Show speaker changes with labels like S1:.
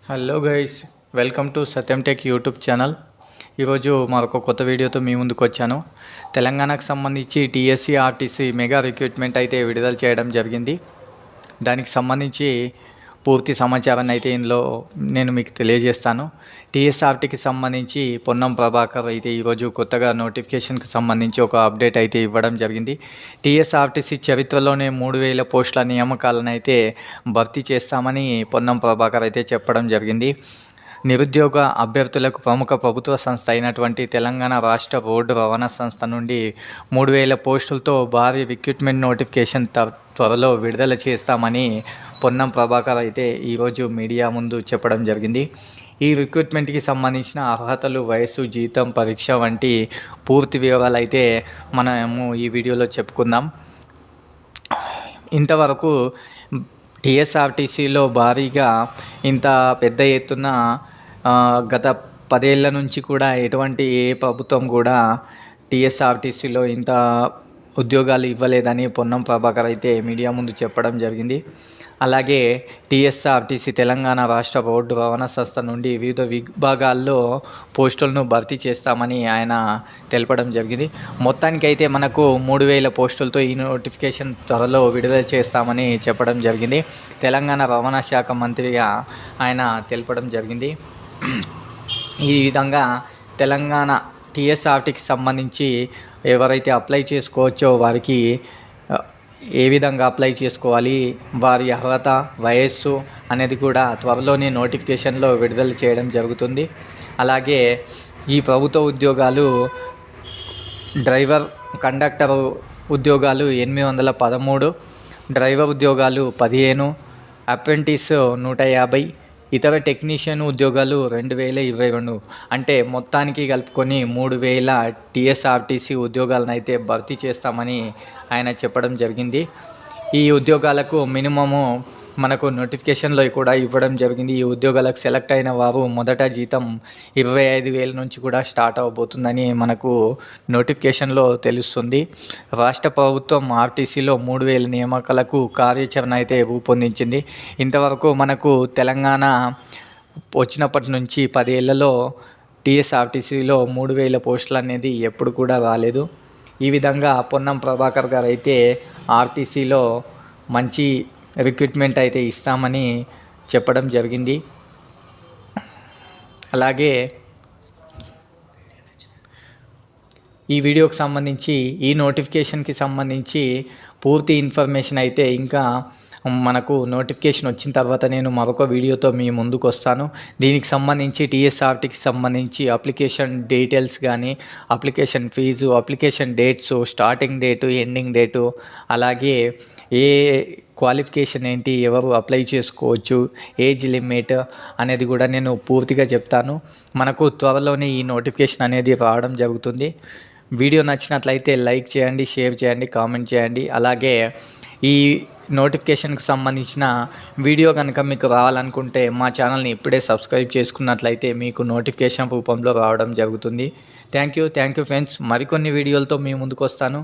S1: Hello guys, welcome to Satyam tech YouTube channel. ఈరోజు మరొక కొత్త వీడియోతో మీ ముందుకు వచ్చాను. తెలంగాణకు సంబంధించి టీఎస్సీ ఆర్టీసీ మెగా రిక్రూట్మెంట్ అయితే విడుదల చేయడం జరిగింది. దానికి సంబంధించి పూర్తి సమాచారాన్ని అయితే ఇందులో నేను మీకు తెలియజేస్తాను. టీఎస్ఆర్టీకి సంబంధించి పొన్నం ప్రభాకర్ అయితే ఈరోజు కొత్తగా నోటిఫికేషన్కి సంబంధించి ఒక అప్డేట్ అయితే ఇవ్వడం జరిగింది. టీఎస్ఆర్టీసీ చరిత్రలోనే 3000 పోస్టుల నియామకాలను అయితే భర్తీ చేస్తామని పొన్నం ప్రభాకర్ అయితే చెప్పడం జరిగింది. నిరుద్యోగ అభ్యర్థులకు ప్రముఖ ప్రభుత్వ సంస్థ అయినటువంటి తెలంగాణ రాష్ట్ర రోడ్డు రవాణా సంస్థ నుండి 3000 పోస్టులతో భారీ రిక్రూట్మెంట్ నోటిఫికేషన్ త్వరలో విడుదల చేస్తామని పొన్నం ప్రభాకర్ అయితే ఈరోజు మీడియా ముందు చెప్పడం జరిగింది. ఈ రిక్రూట్మెంట్కి సంబంధించిన అర్హతలు, వయస్సు, జీతం, పరీక్ష వంటి పూర్తి వివరాలు అయితే మనము ఈ వీడియోలో చెప్పుకుందాం. ఇంతవరకు టీఎస్ఆర్టీసీలో భారీగా ఇంత పెద్ద ఎత్తున గత 10 ఏళ్ల నుంచి కూడా ఎటువంటి ఏ ప్రభుత్వం కూడా టీఎస్ఆర్టీసీలో ఇంత ఉద్యోగాలు ఇవ్వలేదని పొన్నం ప్రభాకర్ అయితే మీడియా ముందు చెప్పడం జరిగింది. అలాగే టీఎస్ఆర్టీసీ తెలంగాణ రాష్ట్ర రోడ్డు రవాణా సంస్థ నుండి వివిధ విభాగాల్లో పోస్టులను భర్తీ చేస్తామని ఆయన తెలపడం జరిగింది. మొత్తానికైతే మనకు 3000 పోస్టులతో ఈ నోటిఫికేషన్ త్వరలో విడుదల చేస్తామని చెప్పడం జరిగింది. తెలంగాణ రవాణా శాఖ మంత్రిగా ఆయన తెలపడం జరిగింది. ఈ విధంగా తెలంగాణ టీఎస్ఆర్టీకి సంబంధించి ఎవరైతే అప్లై చేసుకోవచ్చో వారికి ఏ విధంగా అప్లై చేసుకోవాలి, వారి అర్హత, వయస్సు అనేది కూడా త్వరలోనే నోటిఫికేషన్లో విడుదల చేయడం జరుగుతుంది. అలాగే ఈ ప్రభుత్వ ఉద్యోగాలు డ్రైవర్, కండక్టర్ ఉద్యోగాలు 813, డ్రైవర్ ఉద్యోగాలు 15, అప్రెంటిస్ 150, ఇతర టెక్నీషియన్ ఉద్యోగాలు 2022. అంటే మొత్తానికి కలుపుకొని 3000 టీఎస్ఆర్టీసీ ఉద్యోగాలను అయితే భర్తీ చేస్తామని ఆయన చెప్పడం జరిగింది. ఈ ఉద్యోగాలకు మినిమము మనకు నోటిఫికేషన్లో కూడా ఇవ్వడం జరిగింది. ఈ ఉద్యోగాలకు సెలెక్ట్ అయిన వారు మొదట జీతం 25,000 నుంచి కూడా స్టార్ట్ అవబోతుందని మనకు నోటిఫికేషన్లో తెలుస్తుంది. రాష్ట్ర ప్రభుత్వం ఆర్టీసీలో 3000 నియామకాలకు కార్యాచరణ అయితే రూపొందించింది. ఇంతవరకు మనకు తెలంగాణ వచ్చినప్పటి నుంచి 10 ఏళ్లలో టీఎస్ఆర్టీసీలో 3000 పోస్టులు అనేది ఎప్పుడు కూడా రాలేదు. ఈ విధంగా పొన్నం ప్రభాకర్ గారు అయితే ఆర్టీసీలో మంచి రిక్రూట్మెంట్ అయితే ఇస్తామని చెప్పడం జరిగింది. అలాగే ఈ వీడియోకి సంబంధించి, ఈ నోటిఫికేషన్కి సంబంధించి పూర్తి ఇన్ఫర్మేషన్ అయితే ఇంకా మనకు నోటిఫికేషన్ వచ్చిన తర్వాత నేను మరొక వీడియోతో మీ ముందుకు వస్తాను. దీనికి సంబంధించి టీఎస్ఆర్టీకి సంబంధించి అప్లికేషన్ డీటెయిల్స్ కానీ, application fee, application dates, starting date, ending date, అలాగే ఏ క్వాలిఫికేషన్ ఏంటి, ఎవరు అప్లై చేసుకోవచ్చు, ఏజ్ లిమిట్ అనేది కూడా నేను పూర్తిగా చెప్తాను. మనకు త్వరలోనే ఈ నోటిఫికేషన్ అనేది రావడం జరుగుతుంది. వీడియో నచ్చినట్లయితే లైక్ చేయండి, షేర్ చేయండి, కామెంట్ చేయండి. అలాగే ఈ నోటిఫికేషన్కి సంబంధించిన వీడియో కనుక మీకు రావాలనుకుంటే మా ఛానల్ని ఇప్పుడే సబ్స్క్రైబ్ చేసుకున్నట్లయితే మీకు నోటిఫికేషన్ రూపంలో రావడం జరుగుతుంది. Thank you friends. మరికొన్ని వీడియోలతో మీ ముందుకు వస్తాను.